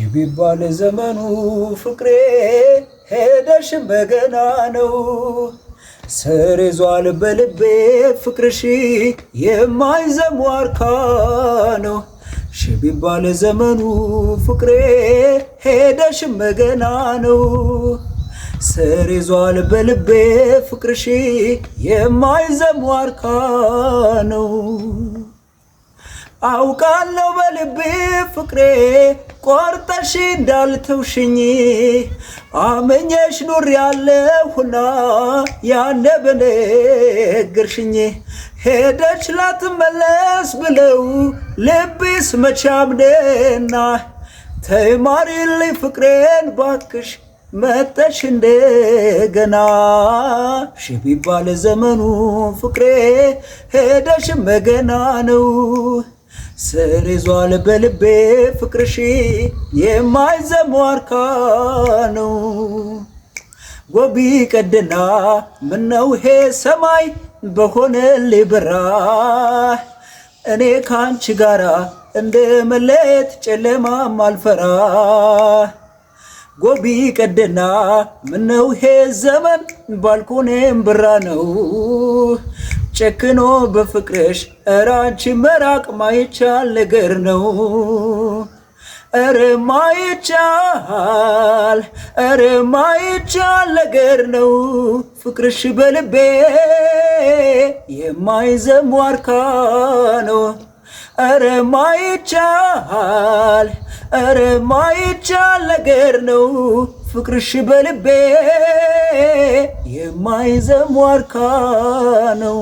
ቢባል ዘመኑ ፍቅሬ ሄደሽ በገና ነው ስር ይዟል በልቤ ፍቅርሽ የማይዘም ዋርካ ነው ቢባል ዘመኑ ፍቅሬ ሄደሽ በገና ነው ስር ይዟል በልቤ ፍቅርሽ የማይዘም ዋርካ ነው አውቃለሁ በልቤ ፍቅሬ ቆርጠሽ እንዳልተውሽኝ አመኘሽ ኑር ያለሁና ያነ በነገርሽኝ ሄደች ላትመለስ ብለው ልቤስ መቻምደና ተማሪልኝ ፍቅሬን ባክሽ መተሽ እንደገና ቢባል ዘመኑ ፍቅሬ ሄደሽ መገና ነው ስር ይዟል በልቤ ፍቅርሽ የማይዘም ዋርካ ነው ጎቢ ቀደና ምነው ሄ ሰማይ በሆነልኝ በራ እኔ ካንቺ ጋራ እንደመለየት ጨለማም አልፈራ ጎቢ ቀደና ምነው ሄ ዘመን ባልኮኔም ብራ ነው ጨክኖ በፍቅርሽ እራንቺ መራቅ ማይቻል ነገር ነው ማይቻል ነገር ነው ፍቅርሽ በልቤ የማይዘም ዋርካ ነው ማይቻል ነገር ነው ፍቅርሽ በልቤ የማይዘም ዋርካ ነው